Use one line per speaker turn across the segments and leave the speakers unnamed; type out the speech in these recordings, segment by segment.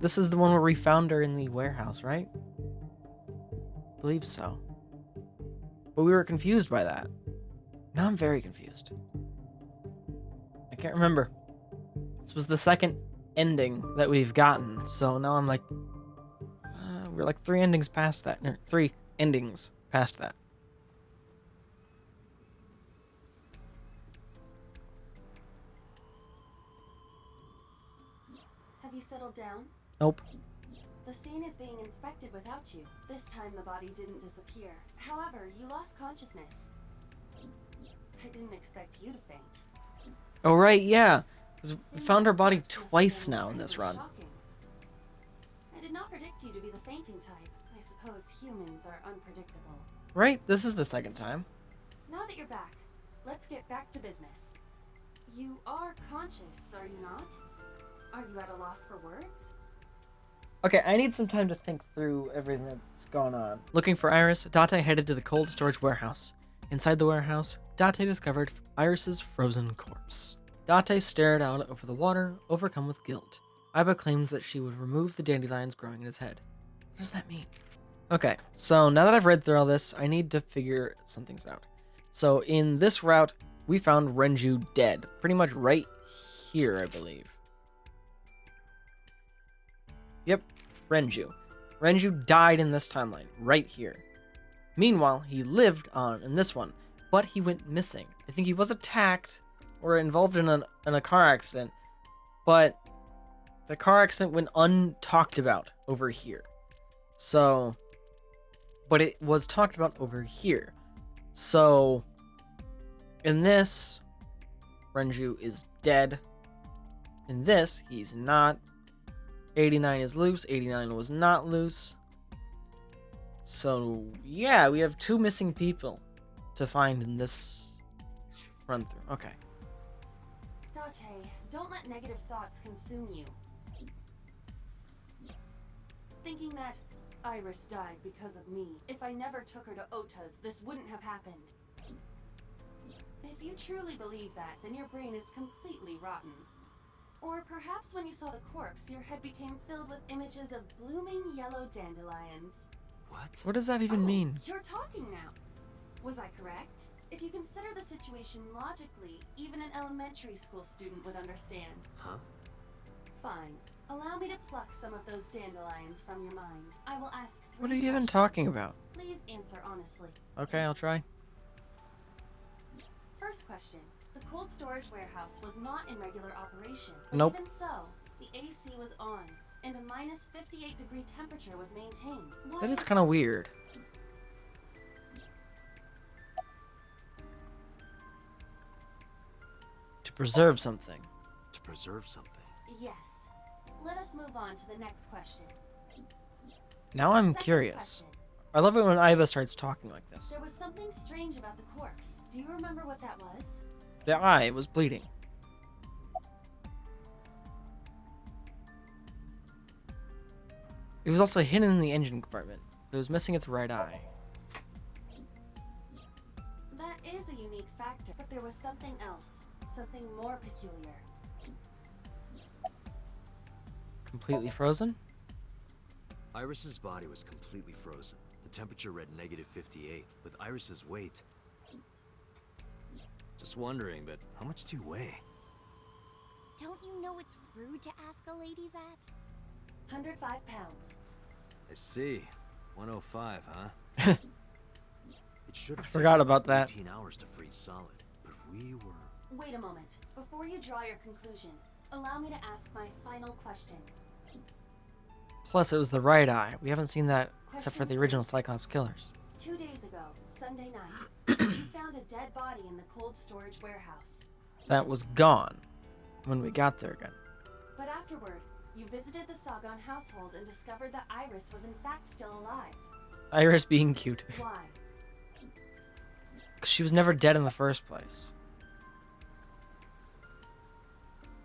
This is the one where we found her in the warehouse, right? I believe so. But we were confused by that. Now I'm very confused. I can't remember. This was the second ending that we've gotten, so now I'm like, we're like 3 endings past that. 3 endings past that.
Have you settled down?
Nope.
The scene is being inspected without you. This time the body didn't disappear. However, you lost consciousness. I didn't expect you to faint.
Oh, right, yeah. 'Cause we found her body twice now in this run.
Shocking. I did not predict you to be the fainting type. I suppose humans are unpredictable.
Right, this is the second time.
Now that you're back, let's get back to business. You are conscious, are you not? Are you at a loss for words?
Okay, I need some time to think through everything that's gone on. Looking for Iris, Date headed to the cold storage warehouse. Inside the warehouse, Date discovered Iris's frozen corpse. Date stared out over the water, overcome with guilt. Iba claimed that she would remove the dandelions growing in his head. What does that mean? Okay, so now that I've read through all this, I need to figure some things out. So in this route, we found Renju dead. Pretty much right here, I believe. Yep, Renju. Renju died in this timeline, right here. Meanwhile, he lived on in this one, but he went missing. I think he was attacked or involved in a car accident, but the car accident went untalked about over here. So, but it was talked about over here. So, in this, Renju is dead. In this, he's not. 89 is loose. 89 was not loose. So, yeah, we have 2 missing people to find in this run through. Okay.
Date, don't let negative thoughts consume you. Thinking that Iris died because of me. If I never took her to Ota's, this wouldn't have happened. If you truly believe that, then your brain is completely rotten. Or perhaps when you saw the corpse, your head became filled with images of blooming yellow dandelions.
What does that even mean?
You're talking now. Was I correct? If you consider the situation logically, even an elementary school student would understand.
Huh?
Fine. Allow me to pluck some of those dandelions from your mind. I will ask 3
What are you even
questions.
talking about?
Please answer honestly.
Okay, I'll try.
First question. The cold storage warehouse was not in regular operation. But
Nope.
even so, the AC was on, and a minus 58-degree temperature was maintained. Why
That is kind of weird. To preserve something.
To preserve something.
Yes. Let us move on to the next question.
Now I'm
Second
curious.
question.
I love it when Iba starts talking like this.
There was something strange about the corpse. Do you remember what that was?
The eye was bleeding. It was also hidden in the engine compartment. It was missing its right eye.
That is a unique factor, but there was something else. Something more peculiar.
Completely frozen?
Iris's body was completely frozen. The temperature read -58, with Iris's weight. Just wondering, but how much do you weigh?
Don't you know it's rude to ask a lady that?
105 pounds.
I see. 105, huh? It should have
Forgot
taken
about that.
18 hours to freeze solid, but we were...
Wait a moment. Before you draw your conclusion, allow me to ask my final question.
Plus, it was the right eye. We haven't seen that except for the original Cyclops killers.
2 days ago, Sunday night, you found a dead body in the cold storage warehouse.
That was gone when we got there again.
But afterward, you visited the Sagan household and discovered that Iris was in fact still alive.
Iris being cute.
Why?
Because she was never dead in the first place.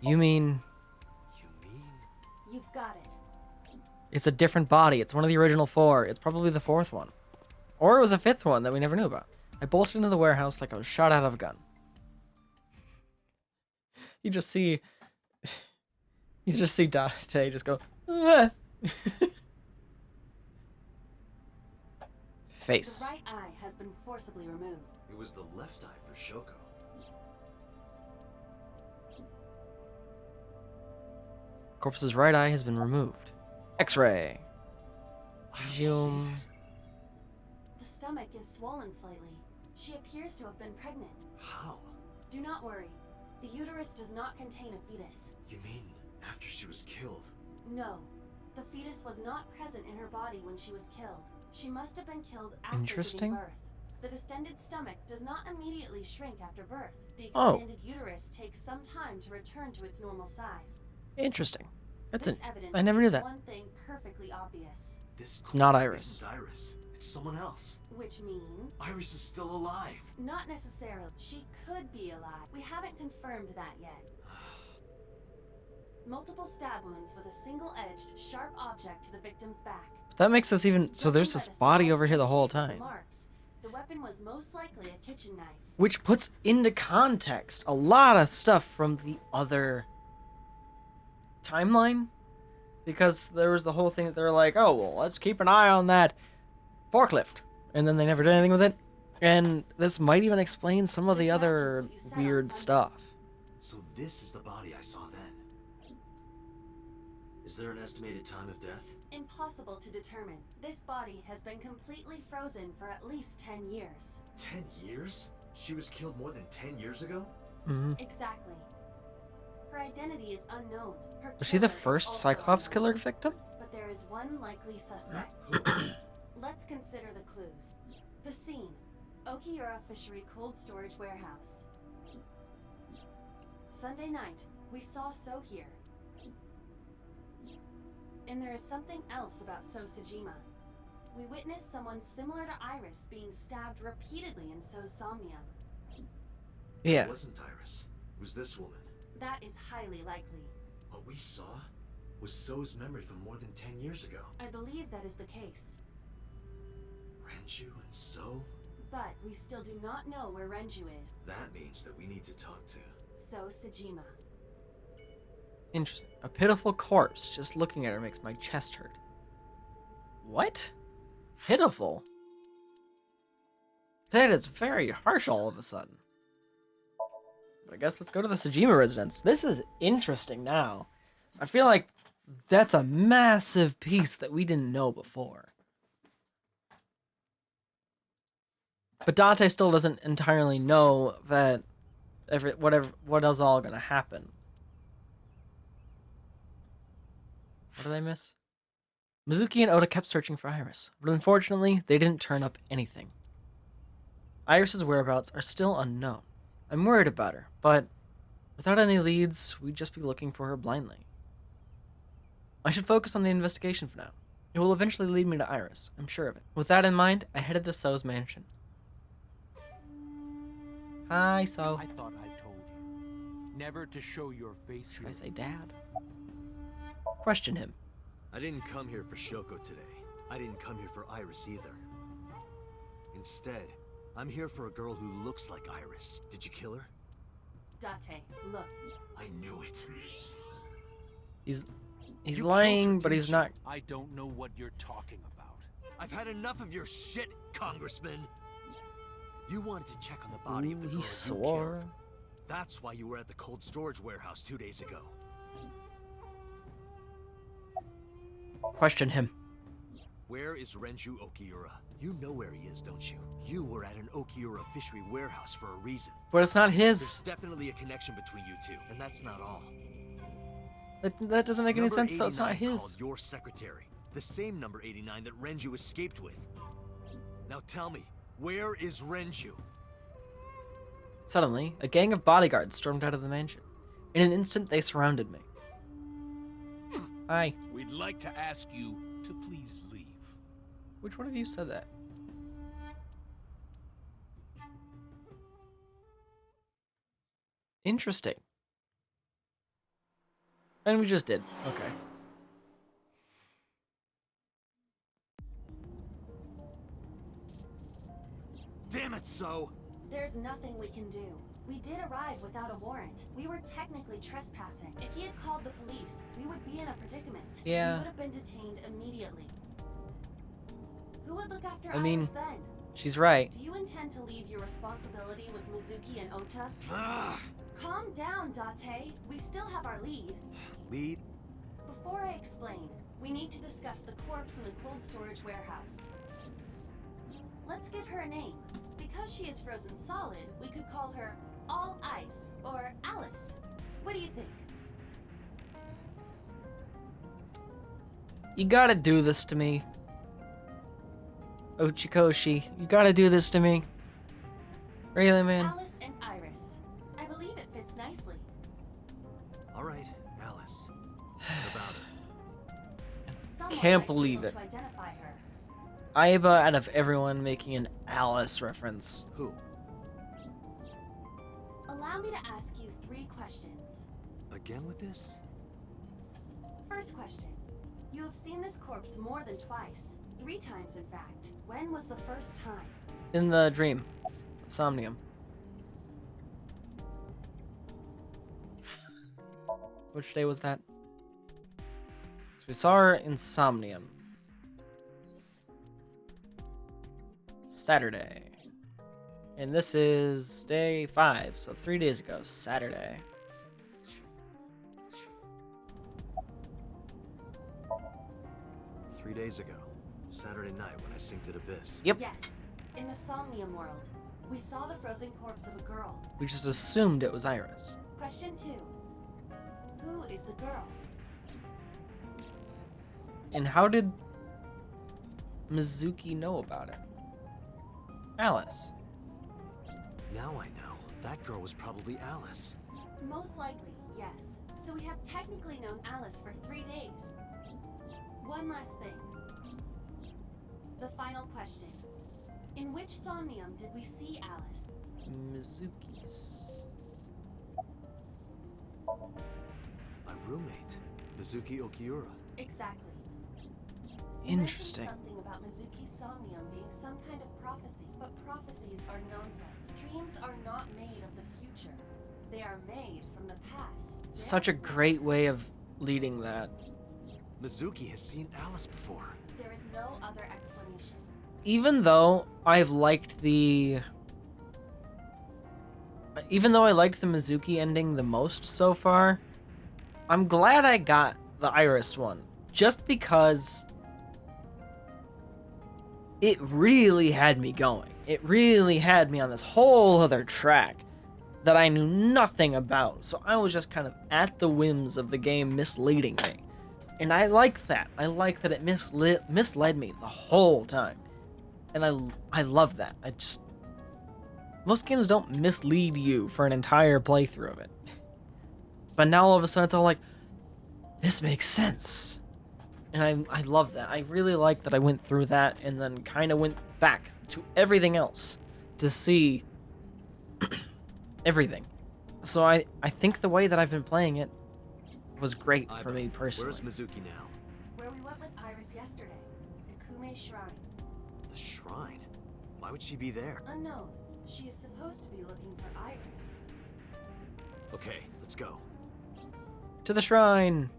You mean
You mean...
You've got it.
it's a different body? It's one of the original 4. It's probably the 4th one. Or it was a 5th one that we never knew about. I bolted into the warehouse like I was shot out of a gun. You just see Date just go, Face.
The right eye has been forcibly removed.
It was the left eye for Shoko.
Corpse's right eye has been removed. X-ray. Zoom.
The stomach is swollen slightly. She appears to have been pregnant.
How?
Do not worry. The uterus does not contain a fetus.
You mean after she was killed?
No. The fetus was not present in her body when she was killed. She must have been killed after
Interesting.
giving birth. The distended stomach does not immediately shrink after birth. The
Oh.
expanded uterus takes some time to return to its normal size.
Interesting. That's
This
it.
evidence
I never knew
makes
that.
one thing perfectly obvious,
This
It's not
corpse
Iris.
Isn't Iris. It's someone else.
which means
Iris is still alive.
not necessarily. She could be alive. We haven't confirmed that yet. Multiple stab wounds with a single-edged, sharp object to the victim's back.
That makes us even. So there's
Judging by
this
the
body
size
over here
and
the whole
shape of the
time.
marks, the weapon was most likely a kitchen knife.
Which puts into context a lot of stuff from the other timeline. Because there was the whole thing that they were like, oh, well, let's keep an eye on that forklift. And then they never did anything with it. And this might even explain some of the
This matches
other
what you said on
weird
Sunday.
stuff.
So this is the body I saw then. Is there an estimated time of death?
Impossible to determine. This body has been completely frozen for at least 10 years.
10 years? She was killed more than 10 years ago?
Hmm.
Exactly. Her identity is unknown. Her
Was she the
killer is
first
also
Cyclops
unknown.
killer victim?
But there is one likely suspect. Let's consider the clues. The scene. Okiura Fishery Cold Storage Warehouse. Sunday night, we saw So here. And there is something else about So Sajima. We witnessed someone similar to Iris being stabbed repeatedly in So's Somnium.
Yeah.
It wasn't Iris. It was this woman.
That is highly likely.
What we saw was So's memory from more than 10 years ago.
I believe that is the case.
Renju and So?
But we still do not know where Renju is.
That means that we need to talk to.
So Sajima.
Interesting. A pitiful corpse. Just looking at her makes my chest hurt. What? Pitiful? That is very harsh all of a sudden. But I guess let's go to the Sajima residence. This is interesting now. I feel like that's a massive piece that we didn't know before. But Dante still doesn't entirely know that what is all gonna happen. What did I miss? Mizuki and Oda kept searching for Iris, but unfortunately, they didn't turn up anything. Iris's whereabouts are still unknown. I'm worried about her, but without any leads, we'd just be looking for her blindly. I should focus on the investigation for now. It will eventually lead me to Iris, I'm sure of it. With that in mind, I headed to So's mansion. Hi, So.
I thought I told you never to show your face.
Should I say Dad? Question him.
I didn't come here for Shoko today. I didn't come here for Iris either. Instead, I'm here for a girl who looks like Iris. Did you kill her?
Date, look.
I knew it.
He's
You killed
lying,
her,
but he's
didn't
not.
I don't know what you're talking about.
I've had enough of your shit, Congressman. You wanted to check on the body of the
Ooh,
girl
he
you
swore.
killed. That's why you were at the cold storage warehouse 2 days ago.
Question him.
Where is Renju Okiura? You know where he is, don't you? You were at an Okiura fishery warehouse for a reason.
But it's not
There's
his.
definitely a connection between you two, and that's not all.
That doesn't make any
Number
sense, though. It's not
89
his.
called your secretary. The same number 89 that Renju escaped with. Now tell me, where is Renju?
Suddenly, a gang of bodyguards stormed out of the mansion. In an instant, they surrounded me. Hi.
We'd like to ask you to please leave.
Which one of you said that? Interesting. And we just did. Okay.
Damn it, So!
There's nothing we can do. We did arrive without a warrant. We were technically trespassing. If he had called the police, we would be in a predicament.
Yeah.
We would have been detained immediately. Who would look after
I mean,
Iris then?
she's right.
Do you intend to leave your responsibility with Mizuki and Ota?
Ah!
Calm down, Date. We still have our lead.
Lead?
Before I explain, we need to discuss the corpse in the cold storage warehouse. Let's give her a name. Because she is frozen solid, we could call her All Ice or Alice. What do you think?
You gotta do this to me. Ochikoshi, you gotta do this to me. Really, man?
Alice and Iris. I believe it fits nicely.
All right, Alice. What about her?
Someone
Can't
might be
believe
able
it.
to identify her.
Aiba out of everyone making an Alice reference.
Who?
Allow me to ask you 3 questions.
Again with this?
First question. You have seen this corpse more than twice. 3 times, in fact. When was the first time?
In the dream. Somnium. Which day was that? So we saw her in Somnium. Saturday. And this is day 5, so 3 days ago, Saturday.
Three days ago. Saturday night when I synced at Abyss.
Yep.
Yes. In the Somnium world, we saw the frozen corpse of a girl.
We just assumed it was Iris.
Question 2. Who is the girl?
And how did Mizuki know about it? Alice.
Now I know. That girl was probably Alice.
Most likely, yes. So we have technically known Alice for 3 days. One last thing. The final question. In which Somnium did we see Alice?
Mizuki's.
My roommate, Mizuki Okiura.
Exactly. You mentioned
Interesting.
something about Mizuki's Somnium being some kind of prophecy, but prophecies are nonsense. Dreams are not made of the future. They are made from the past.
Such a great way of leading that.
Mizuki has seen Alice before.
There is no other explanation.
Even though I've liked the... Even though I liked the Mizuki ending the most so far, I'm glad I got the Iris one. Just because it really had me going. It really had me on this whole other track that I knew nothing about. So I was just kind of at the whims of the game misleading me. And I like that. I like that it misled me the whole time. And I love that. Most games don't mislead you for an entire playthrough of it. But now all of a sudden it's all like, this makes sense. And I love that. I really like that I went through that and then kind of went back to everything else to see everything. So I think the way that I've been playing it was great for me personally.
Where's Mizuki now?
Where we went with Iris yesterday. Ikume Shrine.
The shrine? Why would she be there?
Unknown. She is supposed to be looking for Iris.
Okay, let's go.
To the shrine.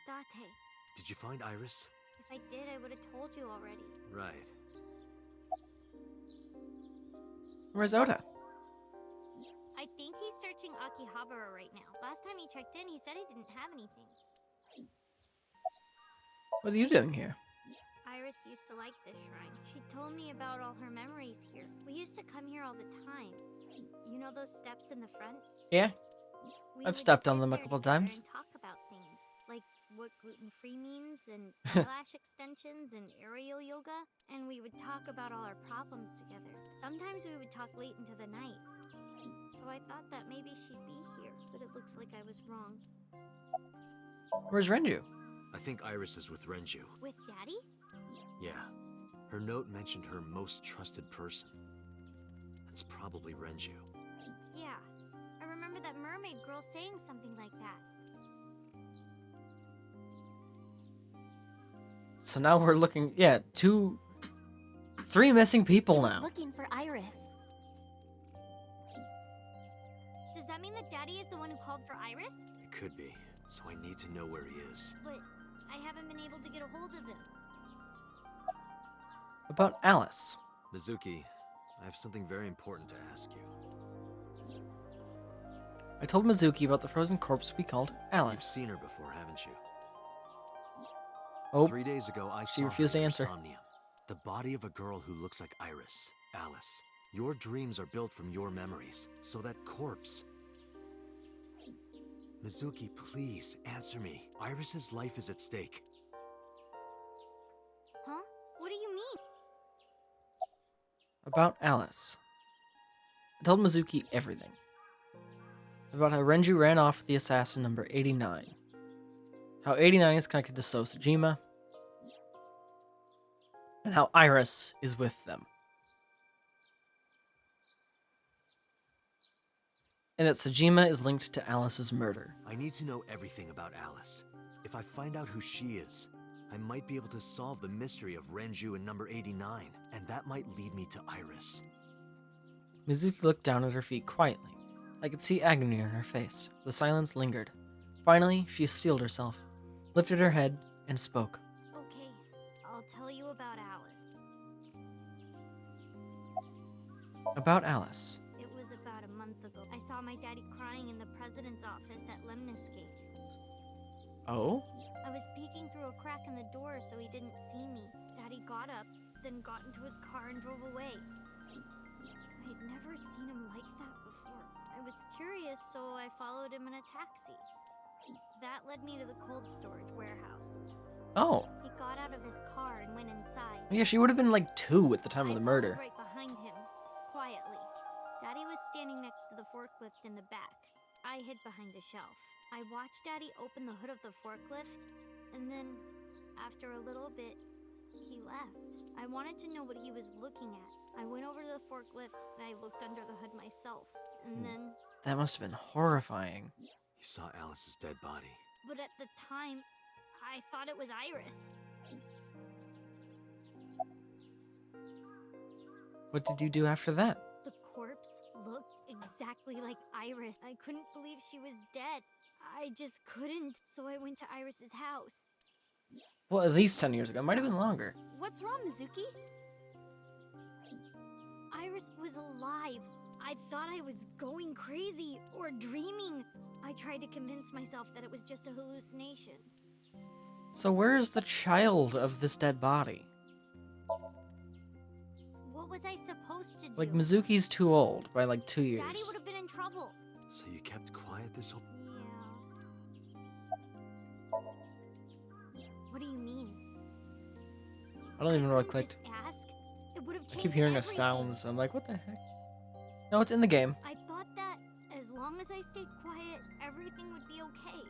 Date,
Did you find Iris?
if I did, I would have told you already.
Right.
Where's Ota?
I think he's searching Akihabara right now. Last time he checked in, he said he didn't have anything.
What are you doing here?
Iris used to like this shrine. She told me about all her memories here. We used to come here all the time. You know those steps in the front?
Yeah.
We
I've
would
stepped on
sit
them a
there
couple
together
times.
And talk about things, like what gluten-free means and eyelash extensions and aerial yoga. And we would talk about all our problems together. Sometimes we would talk late into the night. So I thought that maybe she'd be here, but it looks like I was wrong.
Where's Renju?
I think Iris is with Renju.
With Daddy?
Yeah. Her note mentioned her most trusted person. That's probably Renju.
Yeah. I remember that mermaid girl saying something like that.
So now we're looking, yeah, 3 missing people now.
Looking for Iris. Daddy is the one who called for Iris?
It could be, so I need to know where he is.
But I haven't been able to get a hold of him.
About Alice.
Mizuki, I have something very important to ask you.
I told Mizuki about the frozen corpse we called
You've
Alice.
seen her before, haven't you?
Oh,
3 days ago, I
she
saw
refused
her
to
in
answer.
Somnium. The body of a girl who looks like Iris. Alice. Your dreams are built from your memories, so that corpse... Mizuki, please, answer me. Iris's life is at stake.
Huh? What do you mean?
About Alice. I told Mizuki everything. About how Renju ran off with the assassin number 89. How 89 is connected to Sosajima. And how Iris is with them. And that Sajima is linked to Alice's murder.
I need to know everything about Alice. If I find out who she is, I might be able to solve the mystery of Renju and number 89, and that might lead me to Iris.
Mizuki looked down at her feet quietly. I could see agony in her face. The silence lingered. Finally, she steeled herself, lifted her head, and spoke.
Okay, I'll tell you about Alice.
About Alice.
It was about a month ago. I saw my daddy crying in the president's office at Lemniscate.
Oh?
I was peeking through a crack in the door so he didn't see me. Daddy got up, then got into his car and drove away. I'd never seen him like that before. I was curious, so I followed him in a taxi. That led me to the cold storage warehouse.
Oh.
He got out of his car and went inside.
Yeah, she would have been like 2 at the time of the
I
murder.
followed right behind him, quietly. Daddy was standing next to the forklift in the back. I hid behind a shelf. I watched Daddy open the hood of the forklift, and then, after a little bit, he left. I wanted to know what he was looking at. I went over to the forklift, and I looked under the hood myself. And then,
That must have been horrifying.
You saw Alice's dead body.
but at the time, I thought it was Iris.
What did you do after that?
The corpse looked exactly like Iris. I couldn't believe she was dead. I just couldn't, so I went to Iris's house.
Well, at least 10 years ago. It might have been longer.
What's wrong, Mizuki?
Iris was alive. I thought I was going crazy or dreaming. I tried to convince myself that it was just a hallucination.
So where's the child of this dead body?
What was I supposed to do?
Like, Mizuki's too old by like 2 years.
Daddy would have been in trouble.
So you kept quiet this whole...
Yeah. What do you mean?
I don't even know what I
couldn't
clicked.
just ask. It would have
I
changed
keep hearing
everything.
a sound, so I'm like, what the heck? No, it's in the game.
I thought that as long as I stayed quiet, everything would be okay.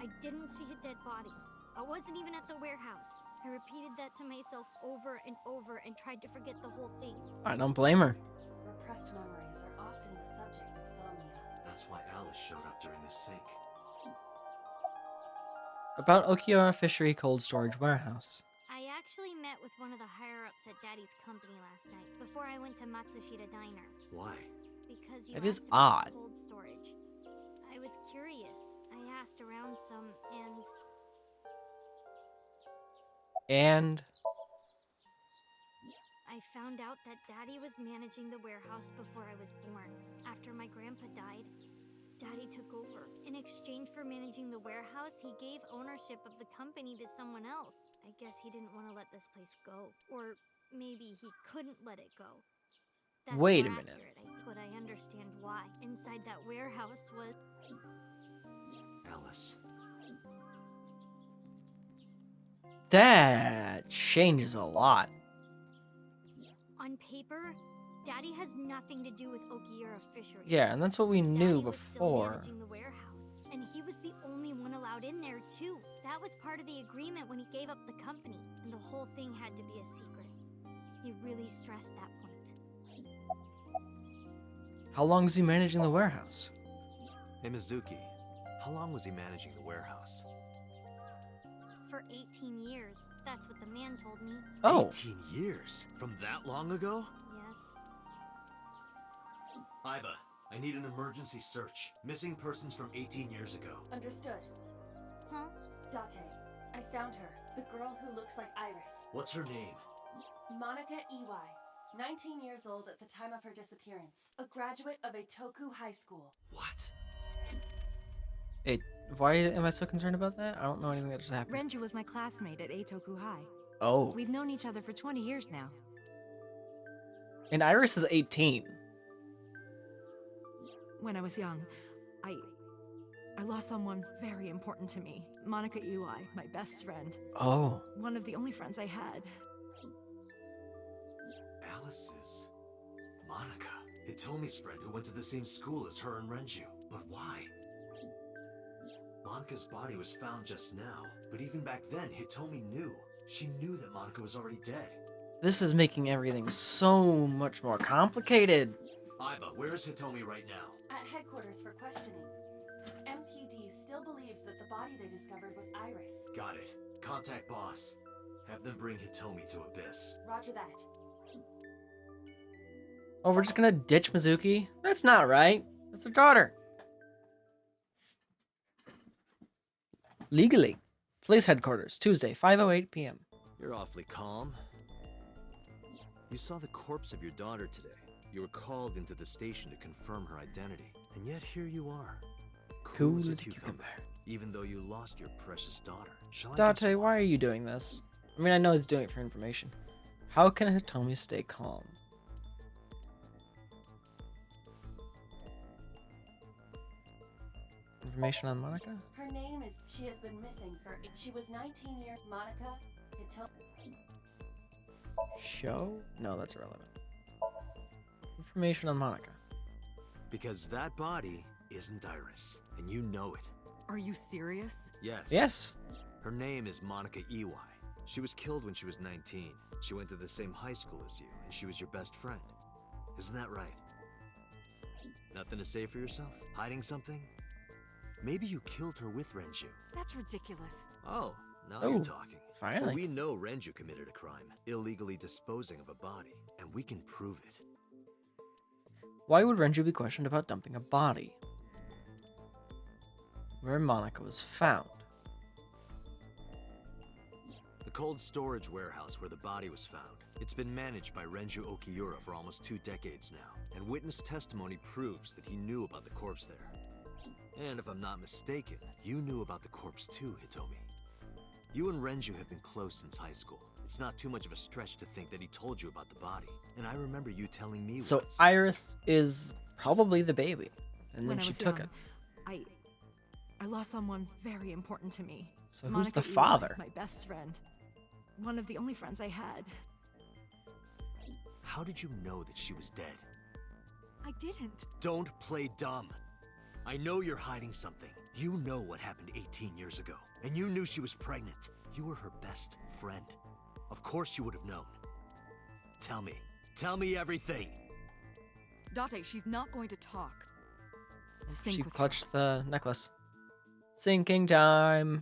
I didn't see a dead body. I wasn't even at the warehouse. I repeated that to myself over and over and tried to forget the whole thing.
I don't blame her.
Repressed memories are often the subject of somnia.
That's why Alice showed up during the sync.
About Okiura Fishery Cold Storage Warehouse.
I actually met with one of the higher-ups at Daddy's company last night, before I went to Matsushita Diner.
Why?
Because you
It is
asked about
odd.
cold storage. I was curious. I asked around some,
And
I found out that Daddy was managing the warehouse before I was born. After my grandpa died, Daddy took over. In exchange for managing the warehouse, he gave ownership of the company to someone else. I guess he didn't want to let this place go. Or maybe he couldn't let it go. That's
Wait a
more
minute.
accurate, but I understand why. Inside that warehouse was...
Alice.
that changes a lot.
On paper, Daddy has nothing to do with Okiura Fishery.
Yeah, and that's what we knew
Daddy was still
before.
managing the warehouse, and he was the only one allowed in there too. That was part of the agreement when he gave up the company, and the whole thing had to be a secret. He really stressed that point.
How long is he managing the warehouse?
Hey, Mizuki. How long was he managing the warehouse?
For 18 years. That's what the man told me.
Oh.
18 years? From that long ago?
Yes.
Iba, I need an emergency search. Missing persons from 18 years ago.
Understood.
Huh?
Date, I found her. The girl who looks like Iris.
What's her name?
Monica EY. 19 years old at the time of her disappearance. A graduate of Eitoku High School.
What?
Hey, why am I so concerned about that? I don't know anything that just happened.
Renju was my classmate at Eitoku High.
Oh.
We've known each other for 20 years now.
And Iris is 18.
When I was young, I lost someone very important to me. Monica EY, my best friend.
Oh.
One of the only friends I had.
Alice's Monica. Hitomi's friend who went to the same school as her and Renju. But why? Monica's body was found just now, but even back then, Hitomi knew. She knew that Monica was already dead.
This is making everything so much more complicated.
Iba, where is Hitomi right now?
At headquarters for questioning. MPD still believes that the body they discovered was Iris.
Got it. Contact boss. Have them bring Hitomi to Abyss.
Roger that.
Oh, we're just gonna ditch Mizuki? That's not right. That's her daughter. Legally. Police headquarters, Tuesday, 5:08 p.m.
You're awfully calm. You saw the corpse of your daughter today. You were called into the station to confirm her identity. And yet here you are.
Cool as a cucumber.
Even though you lost your precious daughter. Shall I
Date,
guess
why are you doing this? I mean, I know he's doing it for information. How can Hitomi stay calm? Information on Monica?
Her name is... She has been missing for... She was 19 years... Monica Hitomi...
Show? No, that's irrelevant. Information on Monica.
Because that body isn't Iris. And you know it.
Are you serious?
Yes.
Yes.
Her name is Monica EY. She was killed when she was 19. She went to the same high school as you, and she was your best friend. Isn't that right? Nothing to say for yourself? Hiding something? Maybe you killed her with Renju.
That's ridiculous.
Oh, now
Oh,
you're talking.
finally.
Well, we know Renju committed a crime, illegally disposing of a body, and we can prove it.
Why would Renju be questioned about dumping a body? Where Monica was found.
The cold storage warehouse where the body was found. It's been managed by Renju Okiura for almost 2 decades now, and witness testimony proves that he knew about the corpse there. And if I'm not mistaken, you knew about the corpse too, Hitomi. You and Renju have been close since high school. It's not too much of a stretch to think that he told you about the body. And I remember you telling me
So
once.
Iris is probably the baby. And then
When I
she
was
took
young,
it.
I lost someone very important to me.
So who's
Monica
the
EY,
father?
my best friend. One of the only friends I had.
How did you know that she was dead?
I didn't.
Don't play dumb. I know you're hiding something. You know what happened 18 years ago. And you knew she was pregnant. You were her best friend. Of course you would have known. Tell me. Tell me everything.
Date, she's not going to talk. Sync
She
with her.
clutched the necklace. Sinking time.